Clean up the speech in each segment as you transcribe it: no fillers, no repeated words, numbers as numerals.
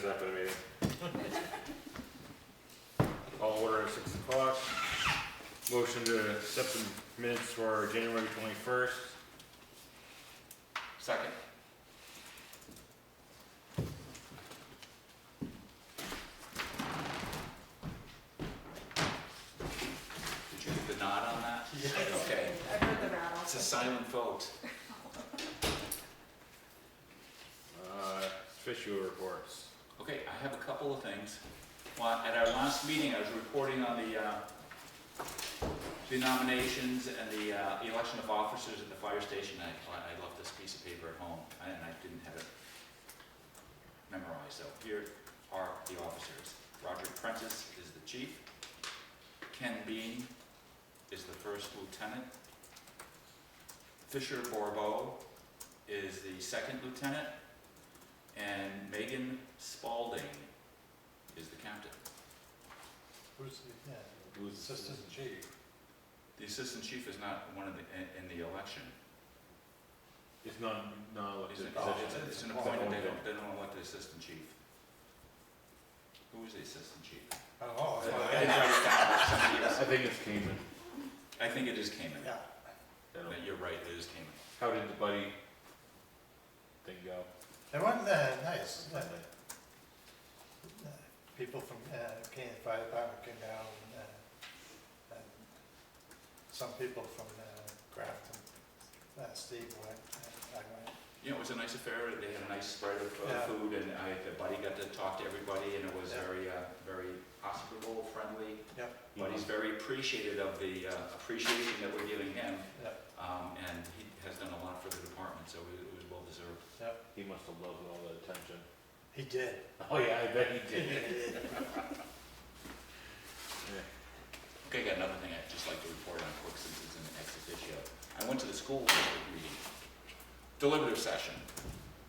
minutes after the meeting. Call order at 6 o'clock. Motion to accept the minutes for January 21st. Second. Did you get the nod on that? Yeah. Okay. I heard the rattle. It's a silent vote. Official reports. Okay, I have a couple of things. Well, at our last meeting, I was reporting on the nominations and the election of officers at the fire station. I left this piece of paper at home, and I didn't have it memorized. So here are the officers. Roger Prentice is the chief. Ken Bean is the first lieutenant. Fisher Borbeau is the second lieutenant. And Megan Spalding is the captain. Who's the assistant chief? The assistant chief is not one of in the election. It's not It's elected. an appointed. They don't elect the assistant chief. Who is the assistant chief? Oh, I didn't write it down, but somebody else. I think it's Cayman. I think it is Cayman. yeah. You're right, it is Cayman. How did the buddy thing go? They went nice. People from Canyon Fire Department came down, and some people from Grafton. Steve went, and I went. You know, it was a nice affair. They had a nice spread of Yeah. food, and the buddy got to talk to everybody, and it was Yeah. very hospitable, friendly. Yep. Buddy's very appreciative of the appreciation that we're giving him, Yep. and he has done a lot for the department, so it was well deserved. Yep. He must have loved all the attention. He did. Oh yeah, I bet he did. Okay, got another thing I'd just like to report on quick since it's an ex officio. I went to the school district meeting, deliberative session,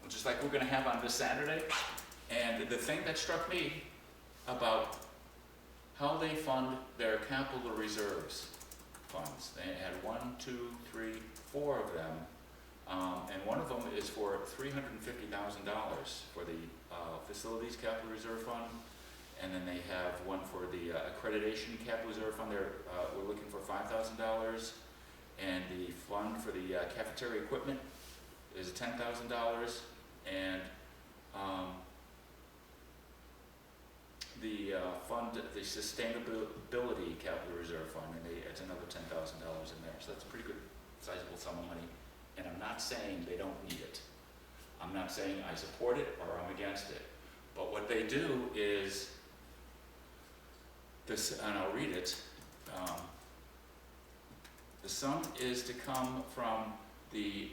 which is like we're gonna have on this Saturday. And the thing that struck me about how they fund their capital reserves funds, they had 1, 2, 3, 4 of them. And one of them is for $350,000 for the facilities capital reserve fund. And then they have one for the accreditation capital reserve fund. We're looking for $5,000. And the fund for the cafeteria equipment is $10,000. And the fund, the sustainability capital reserve fund, and it's another $10,000 in there. So that's a pretty good sizable sum of money. And I'm not saying they don't need it. I'm not saying I support it or I'm against it. But what they do is this, and I'll read it. The sum is to come from the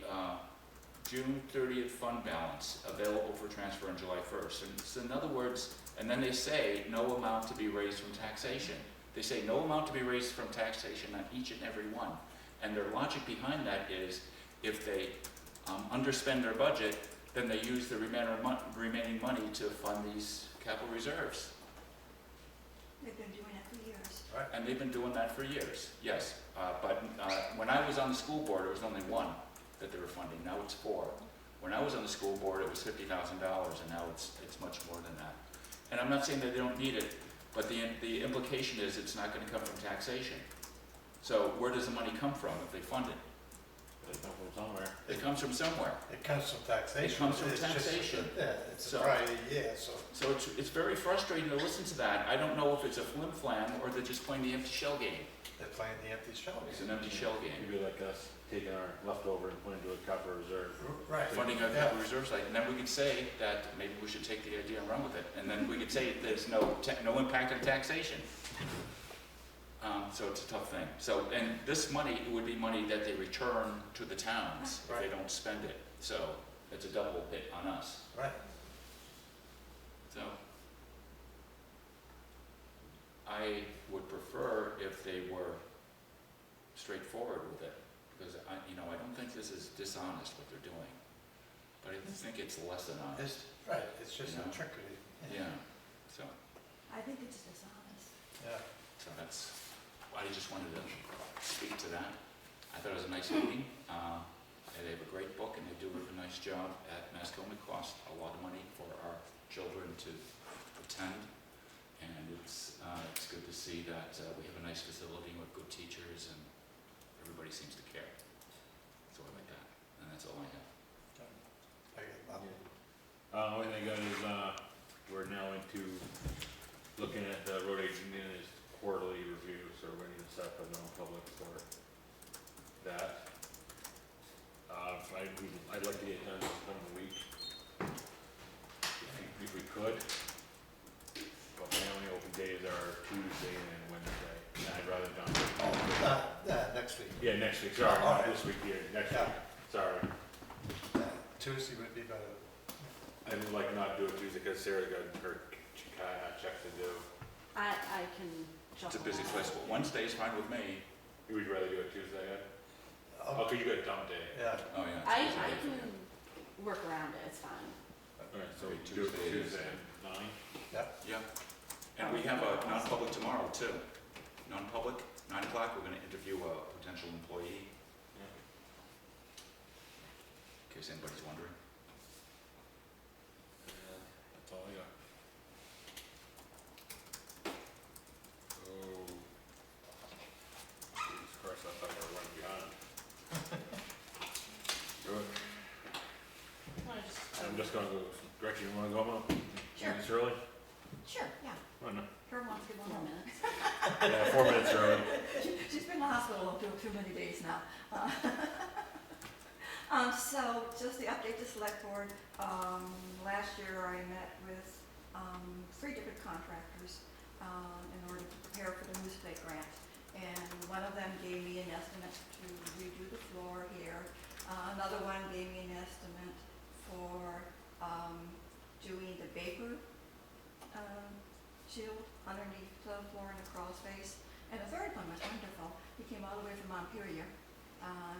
June 30th fund balance available for transfer on July 1st. And so in other words, and then they say no amount to be raised from taxation. They say no amount to be raised from taxation on each and every one. And their logic behind that is if they underspend their budget, then they use the remaining money to fund these capital reserves. They've been doing it for years. Right. And they've been doing that for years, yes. But when I was on the school board, it was only one that they were funding. Now it's 4. When I was on the school board, it was $50,000, and now it's much more than that. And I'm not saying that they don't need it, but the implication is it's not going to come from taxation. So where does the money come from if they fund it? It comes from somewhere. It comes from somewhere. It comes from taxation. It comes from It's just- taxation. Yeah, it's So- a prior year, so. So it's very frustrating to listen to that. I don't know if it's a flim flam or they're just playing the empty shell game. They're playing the empty shell. It's an empty shell game. Maybe like us taking our leftover and putting it into a capital reserve. Right. Funding our Yeah. capital reserve site, and then we could say that maybe we should take the idea and run with it. And then we could say there's no impact on taxation. So it's a tough thing. So, and this money, it would be money that they return to the towns if they Right. don't spend it. So it's a double hit on us. Right. So I would prefer if they were straightforward with it, because I don't think this is dishonest what they're doing, but I think it's less than honest. Right, it's just You know? a trickery. Yeah. So I think it's dishonest. Yeah. that's. I just wanted to speak to that. I thought it was a nice meeting. They have a great book and they do a nice job at Mascoma. It cost a lot of money for our children to attend. And it's good to see that we have a nice facility with good teachers and everybody seems to care. So I like that, and that's all I have. I get nothing. Only thing I got is, we're now into looking at the road agent in his quarterly review, so we're going to set up a non-public for that. I'd like to get it done sometime in the week, if we could. But my only open days are Tuesday and Wednesday, and I'd rather done. Next week. Yeah, next week, sorry, All not right. this week here, next Yeah. week, sorry. Tuesday would be better. I would like not do it Tuesday because Sarah's got her checks to do. I can It's a shuffle busy that. place, but Wednesday is fine with me. Would you rather do it Tuesday, Ed? Oh, Oh, 'cause you got a dump day. yeah, Oh, yeah. I it's busy for you. can work around it, it's fine. Alright, so Okay, do it Tuesday is- Tuesday at 9. Yeah, and we have a non-public tomorrow too. Non-public, 9 o'clock, we're gonna interview a potential employee, in case anybody's wondering. That's all I got. Oh. Jesus Christ, I thought we were running behind. Good. I'm just gonna go, Gretchen, you wanna go home? Sure. It's early? Sure, yeah. Oh, no. Her wants to give 1 more minute. Yeah, 4 minutes early. She's been in the hospital too many days now. So just the update to select board. Last year I met with 3 different contractors in order to prepare for the newsplate grant. And one of them gave me an estimate to redo the floor here. Another one gave me an estimate for doing the vapor shield underneath the floor in the crawl space. And the third one was wonderful. He came all the way from Montpelier,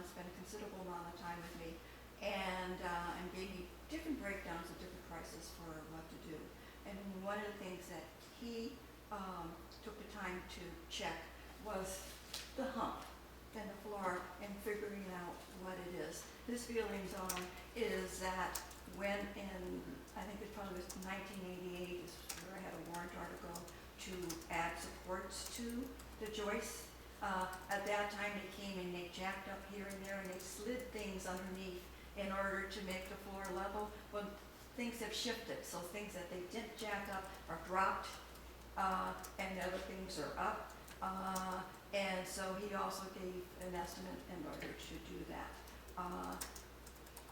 spent a considerable amount of time with me, and gave me different breakdowns of different prices for what to do. And one of the things that he took the time to check was the hump in the floor and figuring out what it is. His feelings on is that when in, I think it probably was 1988, is where I had a warrant article to add supports to the joists. At that time, they came and they jacked up here and there and they slid things underneath in order to make the floor level. Well, things have shifted, so things that they didn't jack up are dropped, and the other things are up. And so he also gave an estimate in order to do that.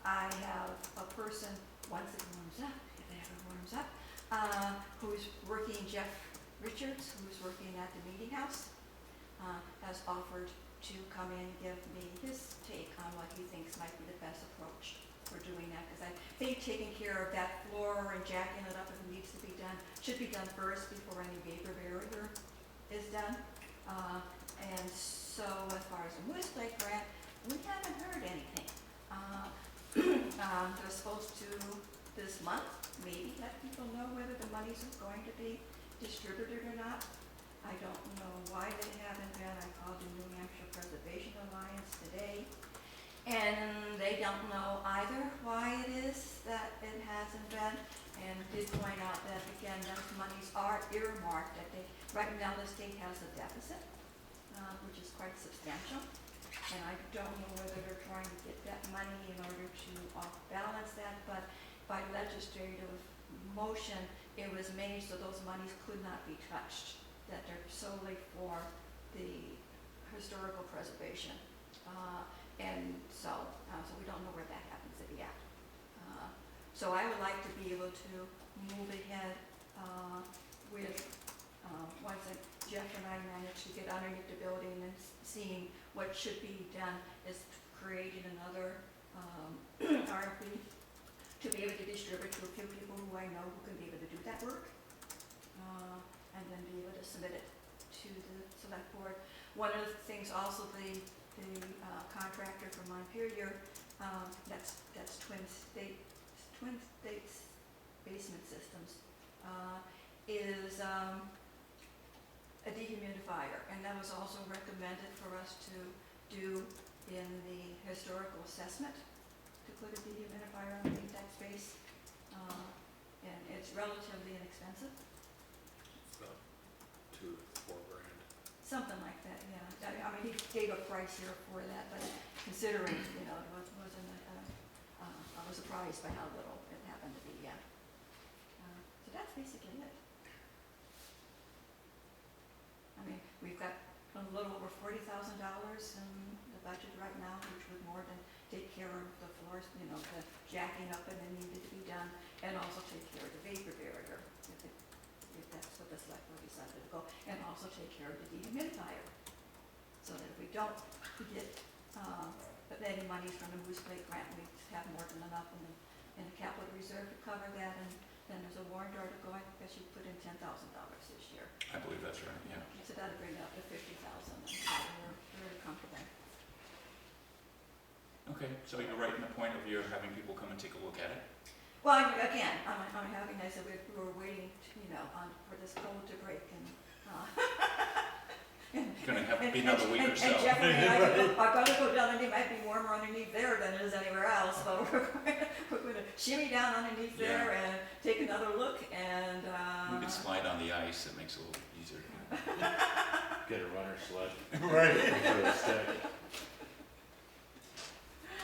I have a person, once it warms up, if it ever warms up, who's working, Jeff Richards, who's working at the meeting house, has offered to come in and give me his take on what he thinks might be the best approach for doing that. Because I think taking care of that floor and jacking it up if it needs to be done, should be done first before any vapor barrier is done. And so as far as the newsplate grant, we haven't heard anything. They're supposed to, this month, maybe let people know whether the monies are going to be distributed or not. I don't know why they haven't been. I called the New Hampshire Preservation Alliance today, and they don't know either why it is that it hasn't been, and did point out that, again, those monies are earmarked, that they, right now the state has a deficit, which is quite substantial. And I don't know whether they're trying to get that money in order to balance that, but by legislative motion, it was made so those monies could not be touched, that they're solely for the historical preservation. And so we don't know where that happens to be at. So I would like to be able to move ahead with, once Jeff and I managed to get underneath the building and seeing what should be done, is creating another RFP to be able to distribute to a few people who I know who can be able to do that work, and then be able to submit it to the select board. One of the things also, the contractor from Montpelier, that's Twin States Basement Systems, is a dehumidifier, and that was also recommended for us to do in the historical assessment, to put a dehumidifier underneath that space. and it's relatively inexpensive, About $2 to $4 grand. something like that, yeah. I mean, he gave a price here for that, but considering, you know, it wasn't, I was surprised by how little it happened to be, yeah. So that's basically it. I mean, we've got a little over $40,000 in the budget right now, which would more than take care of the floors, you know, the jacking up and then needed to be done, and also take care of the vapor barrier, if that's what the select board decided to go, and also take care of the dehumidifier. So that if we don't get, any monies from the Moose Lake grant, we have more than enough in the capital reserve to cover that, and then there's a warrant article, I guess you put in $10,000 this year. I believe that's right, yeah. So that'll bring it up to 50,000, and so we're very comfortable. Okay, so you're right in the point of you're having people come and take a look at it? Well, again, I'm having, I said, we're waiting, you know, for this cold to break, and, It's gonna have to be another week or so. And Jeff and I, I've got to go down, and it might be warmer underneath there than it is anywhere else, but we're going to shimmy down underneath there and take another look, and, We could slide on the ice, it makes it a little easier. Get a runner sled. Right. For a stick.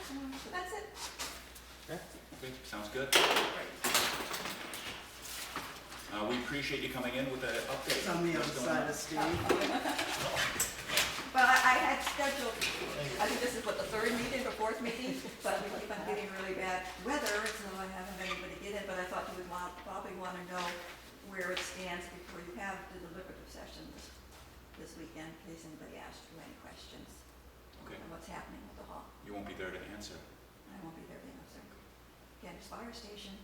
so that's it. Okay, sounds good. We appreciate you coming in with the update. It's on the other What's going side on? of Steve. Well, I had scheduled, I think this is what, the third meeting or fourth meeting, but we keep on getting really bad weather, so I haven't been able to get in, but I thought you would probably want to know where it stands before you have the deliberative session this weekend, in case anybody asks you any questions Okay, on what's happening with the hall. you won't be there to answer. I won't be there to answer. Again, it's fire station,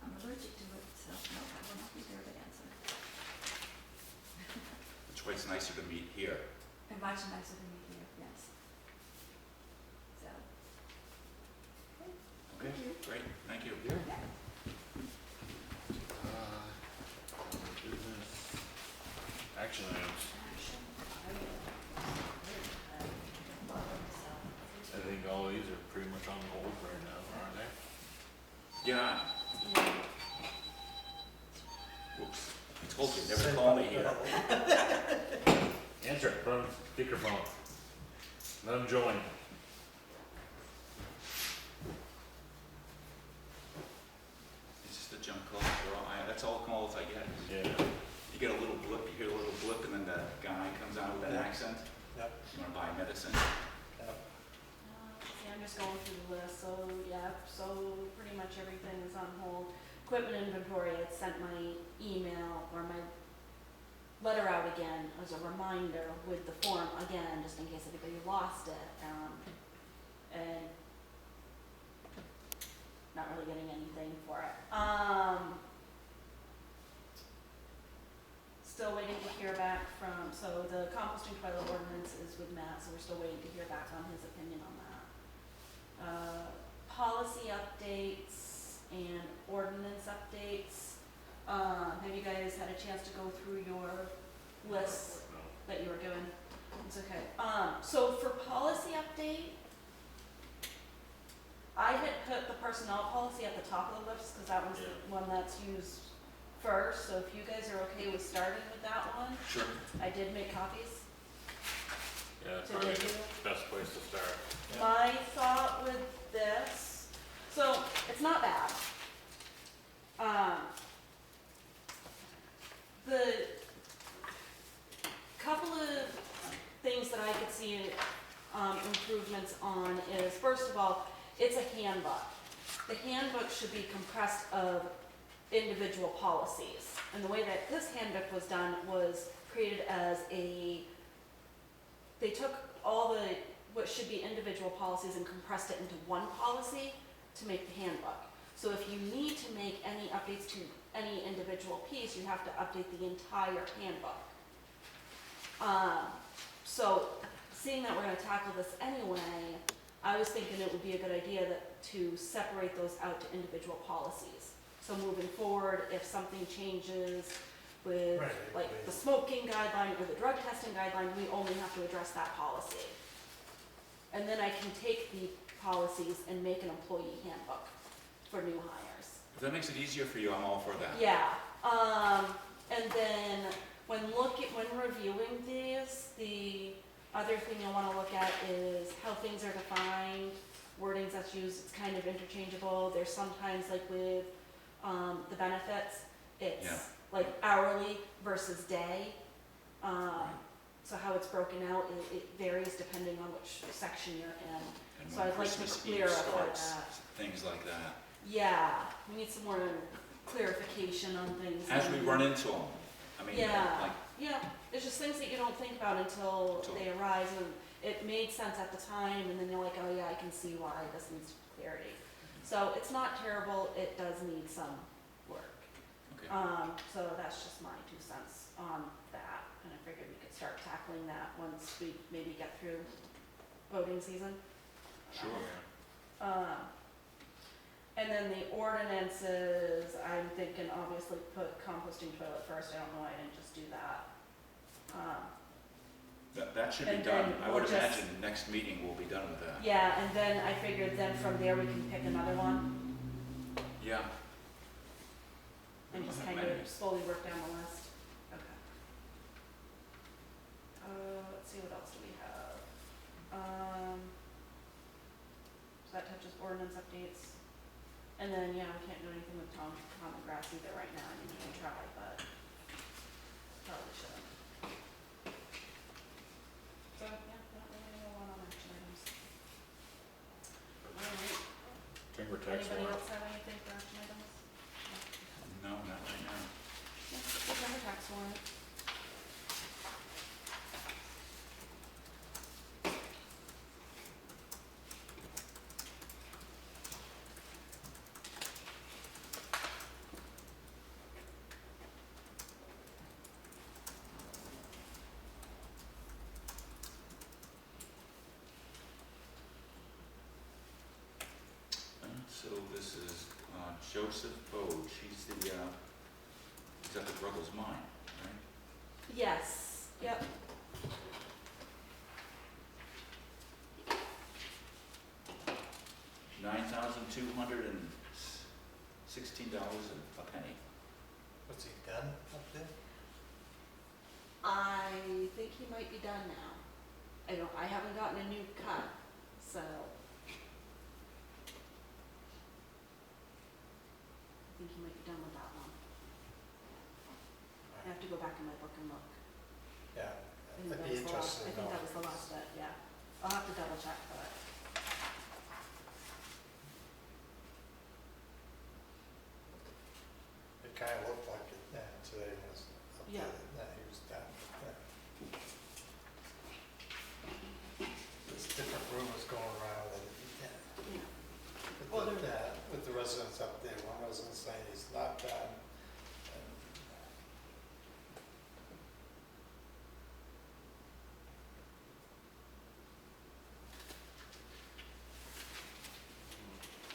I'm allergic to it, so no, I will not be there to answer. Which way it's nicer to meet here. And much nicer than me here, yes. So. Okay, Thank you. great, thank you. Yeah. Business. Action items. I think all these are pretty much on hold right now, aren't they? Yeah. Whoops, I told you, never call me here. Answer it, put on speakerphone. Let them join. It's just a junk call, that's all calls I get. Yeah. You get a little blip, you hear a little blip, and then the guy comes out with an accent. Yep. You wanna buy medicine? Yep. See, I'm just going through the list, so, yeah, so pretty much everything is on hold. Equipment inventory, I sent my email or my letter out again as a reminder with the form again, just in case anybody lost it, and not really getting anything for it. Still waiting to hear back from, so the composting toilet ordinance is with Matt, so we're still waiting to hear back on his opinion on that. Policy updates and ordinance updates. Have you guys had a chance to go through your lists No. that you were doing? It's okay. So for policy update, I had put the personnel policy at the top of the list because that was Yeah. the one that's used first. So if you guys are okay with starting with that one, Sure. I did make copies Yeah, that's to probably review. the best place to start. Yeah. My thought with this, so it's not bad. The couple of things that I could see improvements on is, first of all, it's a handbook. The handbook should be compressed of individual policies. And the way that this handbook was done was created as they took all the, what should be individual policies and compressed it into one policy to make the handbook. So if you need to make any updates to any individual piece, you have to update the entire handbook. So seeing that we're gonna tackle this anyway, I was thinking it would be a good idea to separate those out to individual policies. So moving forward, if something changes with Right, like right. the smoking guideline or the drug testing guideline, we only have to address that policy. And then I can take the policies and make an employee handbook for new hires. If that makes it easier for you, I'm all for that. Yeah, and then when reviewing these, the other thing I wanna look at is how things are defined, wordings that's used, it's kind of interchangeable. There's sometimes like with, the benefits, Yeah. it's like hourly versus day. So how it's broken out, it varies depending on which section you're in. And So when I'd like to Christmas Eve clarify starts, that. things like that. Yeah, we need some more clarification on things. As we and- run into them, I mean, Yeah, like, yeah, it's just things that you don't think about until Until- they arise, and it made sense at the time, and then you're like, oh yeah, I can see why this needs clarity. So it's not terrible, it does need some work. okay, So that's just my 2 cents on that, and I figured we could start tackling that once we maybe get through voting season. sure. And then the ordinances, I'm thinking obviously put composting toilet first, I don't know why I didn't just do that. That should be And done. then I would we'll just- imagine next meeting we'll be done with that. Yeah, and then I figured then from there we can pick another one Yeah. and just Not kind many. of slowly work down the list. Okay. Let's see, what else do we have? So that touches ordinance updates. And then, yeah, we can't do anything with Tom and Grass either right now, I mean, we can try, but probably shouldn't. So, yeah, not really a lot on action items. Alright, Chamber tax anybody warrant. else have anything for action items? No, not right now. Yeah, September tax warrant. So this is Joseph Bode, she's the, is at the Ruggles Mine, right? Yes, yep. $9,216 a penny. What's he done up there? I think he might be done now. I haven't gotten a new cut, so. I think he might be done with that one. I have to go back in my book and look. Yeah, I think I'd that be was the last, interested I to think know. that was the last bit, yeah. I'll have to double check, but. It kind of looked like it, today was up Yeah. there, that he was down, yeah. There's different rumors going around that, Yeah. Well, with the residents up there, one resident saying he's not done. and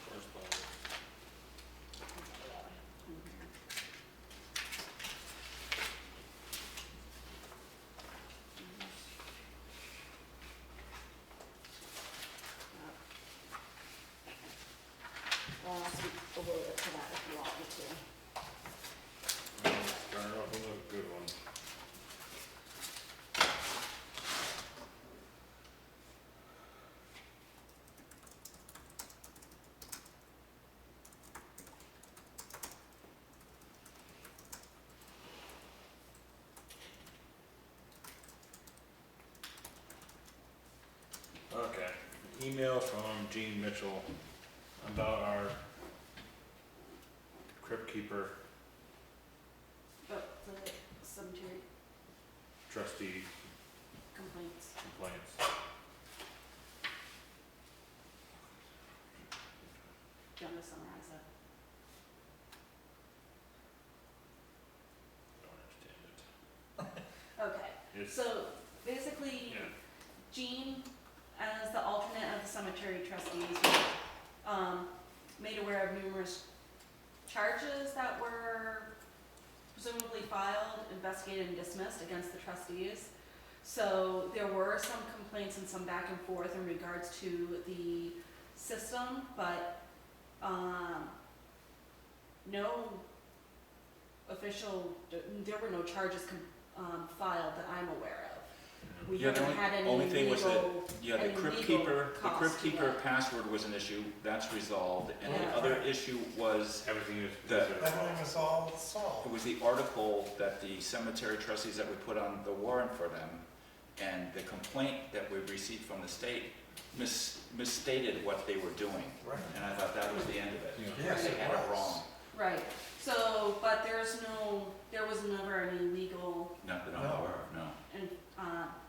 Correspondence. Well, I'll speak a little bit to that if you want me to. Started off with a good one. Okay, email from Gene Mitchell about our crypt keeper But the cemetery trustee complaints. complaints. Do you want me to summarize it? Don't understand Okay, it. It's, so basically, yeah, Jean, as the alternate of the cemetery trustees, made aware of numerous charges that were presumably filed, investigated, and dismissed against the trustees. So there were some complaints and some back and forth in regards to the system, but no official, there were no charges filed that I'm aware of. We Yeah, the haven't had any only thing was that, legal, yeah, the any crypt legal keeper, cost to it. password was an issue, that's resolved, and the Yeah. other issue was, Everything is. Everything was all solved. it was the article that the cemetery trustees that we put on the warrant for them, and the complaint that we received from the state misstated what they were doing, Right. and I thought that was the end of it. Yeah. Yes, They it had it was. wrong, Right, so, but there was never any legal not that I'm No. aware of, no.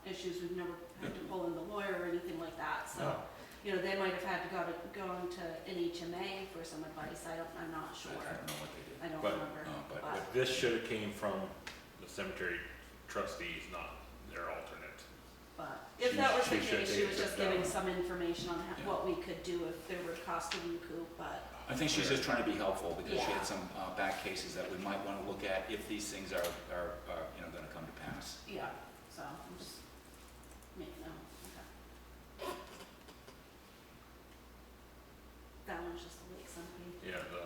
issues, we've never had to pull in the lawyer or anything like that, so. No. You know, they might have had to go into NHMA for some advice, I'm not sure, I don't know what they did. I don't But- remember. No, but But this should have came from the cemetery trustees, not their alternate. But if that was the She should case, she take was it just down. giving some information on Yeah. what we could do if there were costs to recoup, but, I think she's just trying to be helpful because she Yeah. had some back cases that we might want to look at if these things are going to come to pass. yeah, so, I'm just making note, okay. That one's just the lake centipede. Yeah,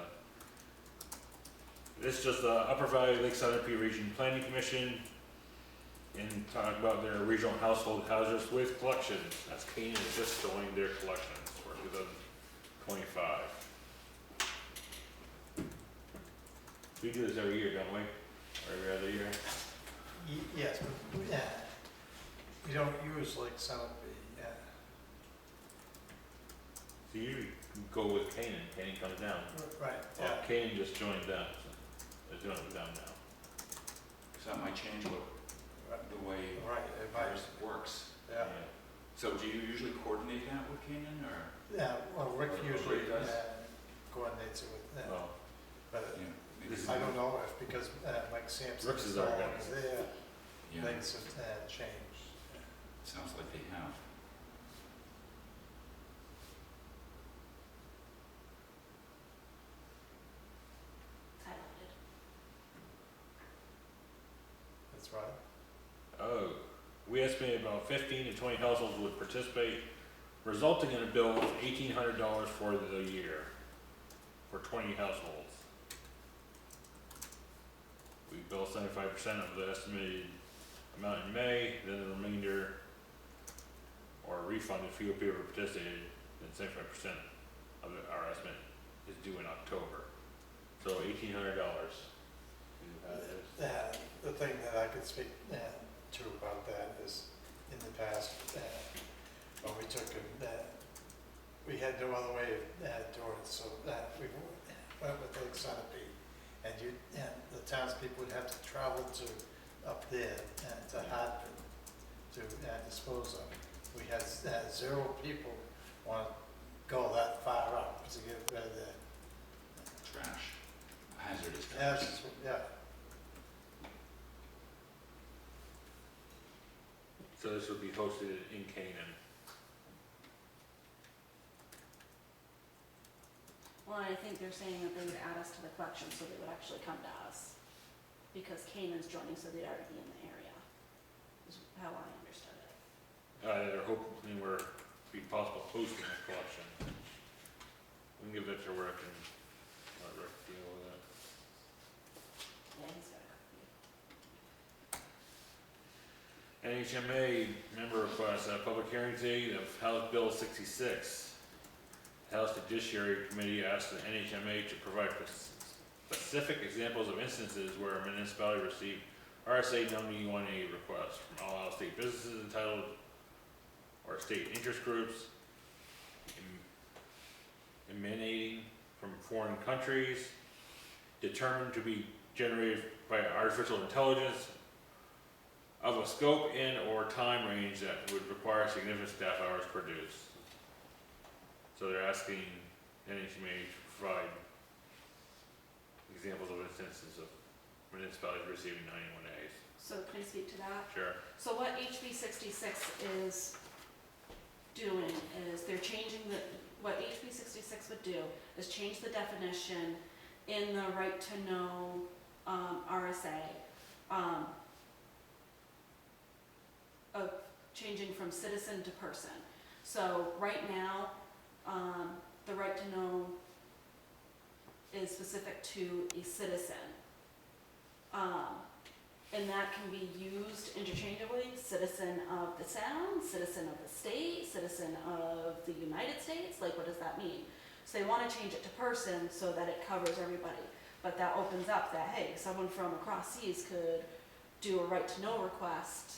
this is just the Upper Valley Lake Sunapee Region Planning Commission and talk about their regional household hazardous waste collections. That's Canaan is just showing their collections for 2025. We do this every year, don't we? Or every other year? Yes, but, yeah, we don't use Lake Sunapee, yeah. So you go with Canaan, Canaan comes down. Right, Well, yeah. Canaan just joined them, so they're doing it with them now. So that might change what, Right, the way Right, it might, ours works. yeah. So do you usually coordinate that with Canaan or? Yeah, well, Rick Or usually Rick does? coordinates it with them, Well, but Yeah, maybe- This is- I don't know if, because Mike Sampson Rick's is is our no guy. longer there, Yeah, things have changed. sounds like they have. Highlighted. That's right. oh, we estimate about 15 to 20 households would participate, resulting in a bill of $1,800 for the year, for 20 households. We bill 75% of the estimated amount in May, then the remainder, or refund if fewer people participated, then 75% of our estimate is due in October. So $1,800. The thing that I could speak to about that is, in the past, when we took it, we had no other way of doing it, so we went with Lake Sunapee. And the townspeople would have to travel to up there to Hartford to dispose of. We had 0 people want to go that far up to get rid of the Trash, hazardous trash. ashes, yeah. So this would be hosted in Canaan. Well, I think they're saying that they would add us to the collection, so they would actually come to us, because Canaan's joining, so they'd already be in the area, is how I understood it. They're hoping we're, be possible hosting a collection. We can give that to Rick and let Rick deal with it. Yeah, he's got a copy. NHMA member requests a public hearing today of House Bill 66. The House Judiciary Committee asked the NHMA to provide specific examples of instances where a municipality received RSA 91A requests from all out-of-state businesses entitled or state interest groups emanating from foreign countries, determined to be generated by artificial intelligence of a scope and or time range that would require significant staff hours produced. So they're asking NHMA to provide examples of instances of municipalities receiving 91As. So can I speak to that? Sure. So what HB 66 is doing is they're changing what HB 66 would do is change the definition in the right to know RSA of changing from citizen to person. So right now, the right to know is specific to a citizen. And that can be used interchangeably, citizen of the town, citizen of the state, citizen of the United States, like what does that mean? So they wanna change it to person so that it covers everybody, but that opens up that, hey, someone from across seas could do a right to know request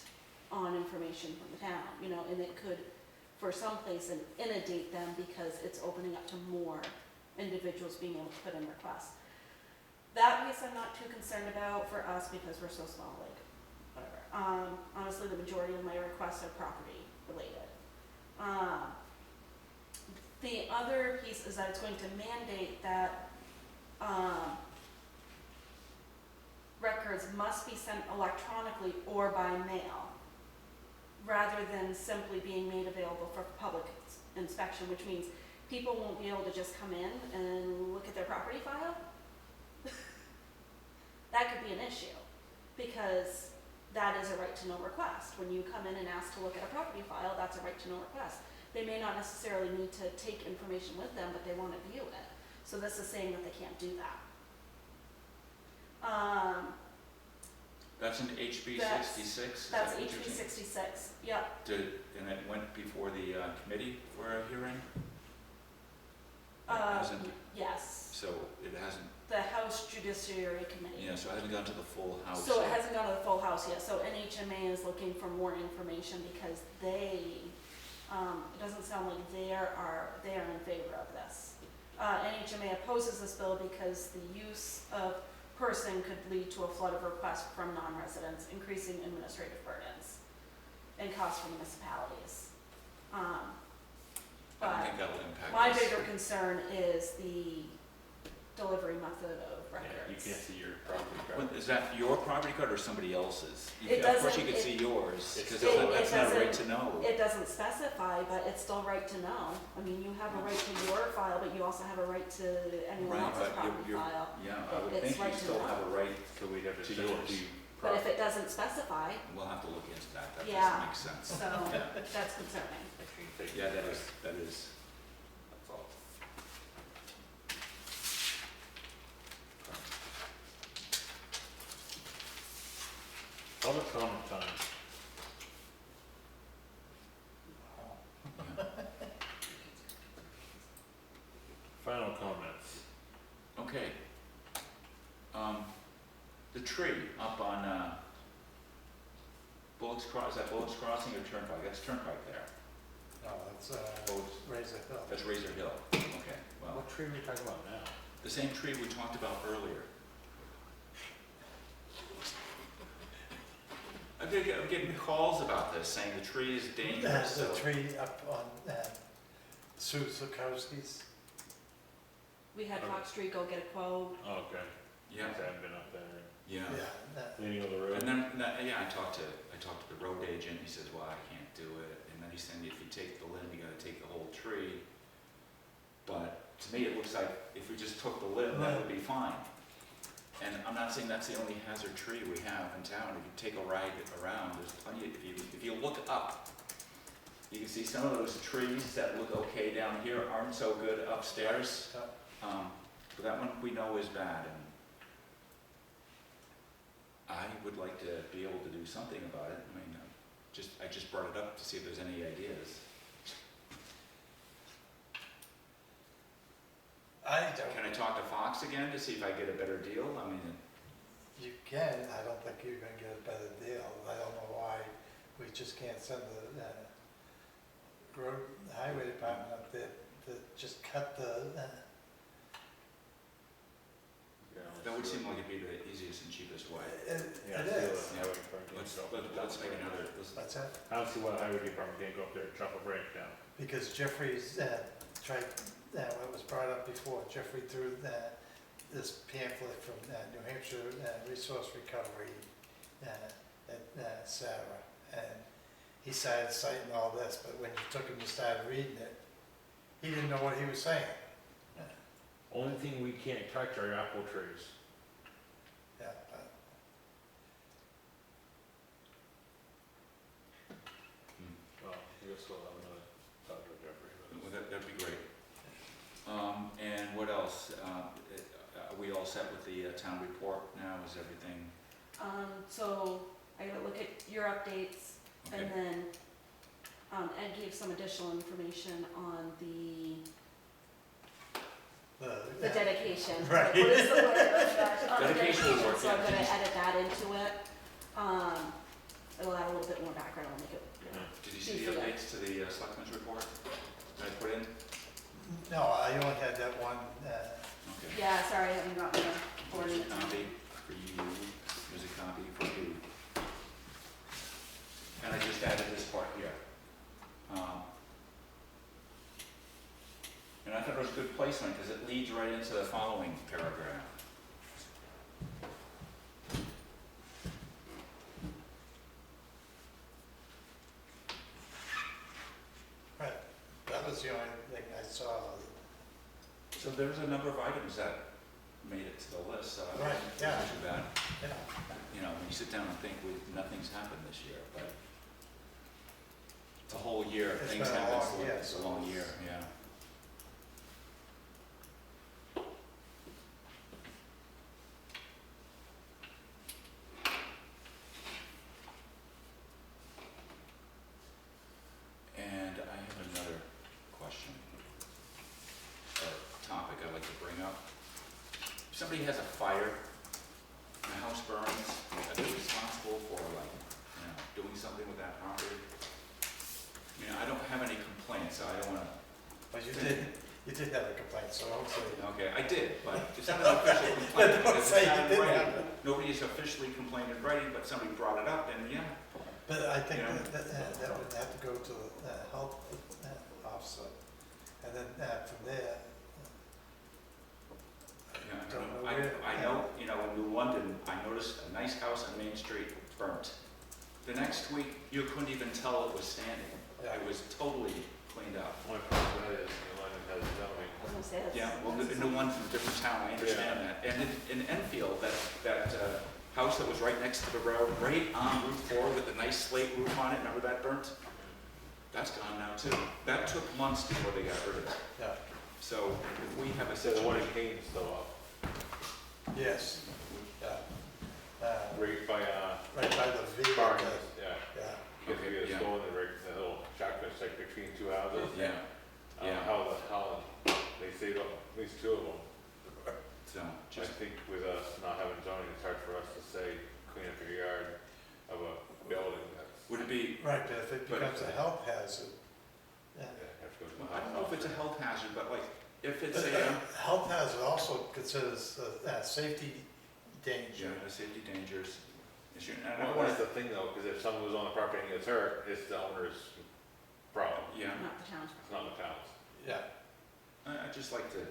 on information from the town, you know, and it could, for some places, inundate them because it's opening up to more individuals being able to put in requests. That piece I'm not too concerned about for us because we're so small, like, whatever. Honestly, the majority of my requests are property related. The other piece is that it's going to mandate that, records must be sent electronically or by mail, rather than simply being made available for public inspection, which means people won't be able to just come in and look at their property file. That could be an issue, because that is a right to know request. When you come in and ask to look at a property file, that's a right to know request. They may not necessarily need to take information with them, but they want to view it. So this is saying that they can't do that. That's an HB That's- 66? That's Is that what you're HB saying? 66, yep. And it went before the committee for a hearing? It Um, hasn't- Yes, So it hasn't, the House Judiciary Committee. yeah, so it hasn't gone to the full house So it yet. hasn't gone to the full house yet, so NHMA is looking for more information because they, it doesn't sound like they are in favor of this. NHMA opposes this bill because the use of person could lead to a flood of requests from non-residents, increasing administrative burdens and costs for municipalities. I don't But think that will impact my us. bigger concern is the delivery method of Yeah, records. you can't see your property Well, card. is that your property card or somebody else's? It Of course you doesn't- could it- see yours, It's because still- that's it not a right doesn't- to know. It doesn't specify, but it's still right to know. I mean, you have a right to your file, but you also have a right to anyone Right, else's but property file. Yeah, I would It's think right you to still know. have a right, So we'd have to To send it yours. to you. But if it doesn't specify, we'll have to look into that, that Yeah. doesn't make sense. so Yeah. that's concerning. Yeah, that is, That's all. Public comment time. Final comments. okay. The tree up on, Bullock's Cross, is that Bullock's Crossing or Turnpike? That's Turnpike there. No, that's, Bullock's, Razor Hill. that's Razor Hill, okay, well, What tree are we talking about now? the same tree we talked about earlier. I'm getting calls about this, saying the tree is dangerous, The so. tree up on, Sue Sukowski's. We had Fox Street go get a quote. Oh, okay. Yeah, I haven't been up there. yeah. Leaning on the road. And then, yeah, I talked to the road agent, he says, well, I can't do it, and then he said, if you take the limb, you gotta take the whole tree. But to me, it looks like if we just took the limb, that would be fine. And I'm not saying that's the only hazard tree we have in town, if you take a ride around, there's plenty, if you look up, you can see some of those trees that look okay down here aren't so good upstairs. But that one we know is bad, and I would like to be able to do something about it. I mean, I just brought it up to see if there's any ideas. I don't, Can I talk to Fox again to see if I get a better deal? I mean, you can, I don't think you're gonna get a better deal. I don't know why we just can't send the, highway department up there to just cut the, that would seem like it'd be the easiest and cheapest way. Yeah, it I feel is. the highway department can't go up and Let's chop make a branch. another, What's that? I don't see why the highway department can't go up there and chop a branch down. Because Jeffrey's, tried, what was brought up before, Jeffrey threw this pamphlet from New Hampshire Resource Recovery at Sarah. And he started citing all this, but when you took him to start reading it, he didn't know what he was saying. Only thing we can't touch are apple trees. Yeah, Well, I guess we'll have another talk with Jeffrey. Well, that'd be great. And what else? set with the town report now? Is everything? So I gotta look at your updates, and Okay. then, Ed gave some additional information on the dedication. Right. What is the word? Oh, gosh. On the Dedication award, So I'm yeah, gonna geez. edit that into it. It'll add a little bit more background, I'll make it, Did you see the updates to the Selectmen's report that I put in? No, I only had that one, Okay. yeah, sorry, I haven't gotten the Here's forty. a copy for you, here's a copy for you. And I just added this part here. And I thought it was a good placement because it leads right into the following paragraph. right, that was the only thing I saw. So there's a number of items that made it to the list, so I Right, wasn't yeah. too bad. Yeah, You know, when you sit down and think, nothing's happened this year, but it's a whole year, It's things been a happen, long so year, it's a so long it's- year, yeah. And I have another question, or topic I'd like to bring up. If somebody has a fire, and the house burns, are they responsible for like, doing something with that property? I don't have any complaints, so I don't wanna, but you did have a complaint, so I would say. okay, I did, but it's not an official complaint, Don't because say it's you not in didn't writing. have it. Nobody has officially complained in writing, but somebody brought it up, and yeah, But I think You know? that would have to go to the health officer, and then from there, yeah, Don't know I where- know, in New London, I noticed a nice house on Main Street burnt. The next week, you couldn't even tell it was standing. yeah, It was totally cleaned up. My problem with that is, London has zoning. I was gonna say, that's. Yeah, well, New London's a different town, I understand that. And in Enfield, that house that was right next to the road, right on Route 4 with the nice slate roof on it, remember that burnt? That's gone now too. That took months before they got rid of it. yeah, So if we have a So the one in situation, Kane's still up, yes, yeah. right by, Right by the V. Barnes, yeah. Yeah, You get Okay, the yeah. store and the little shotgun stick between two houses. yeah, yeah. How they saved up at least two of them. So I just, think with us not having zoning, it's hard for us to say, clean up your yard of a building that's. would it be, right, but if it But- becomes a health hazard, Yeah, have to go to the I don't know if it's a house. health hazard, but like, if it's but a, health hazard also considers safety danger. the safety dangers issue. And I Well, don't wanna, that's the thing though, because if someone goes on the property and gets hurt, it's the owner's problem, yeah, Not the town's it's not the town's. Yeah, I'd just like to,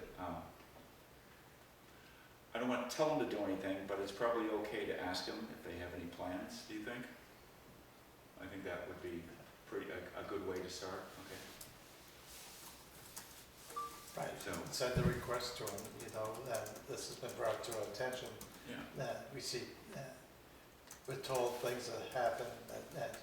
I don't want to tell them to do anything, but it's probably okay to ask them if they have any plans, do you think? I think that would be a good way to start, okay? right, So, send the request to them, that this has been brought to our attention, yeah, that we see, we're told things that happen, that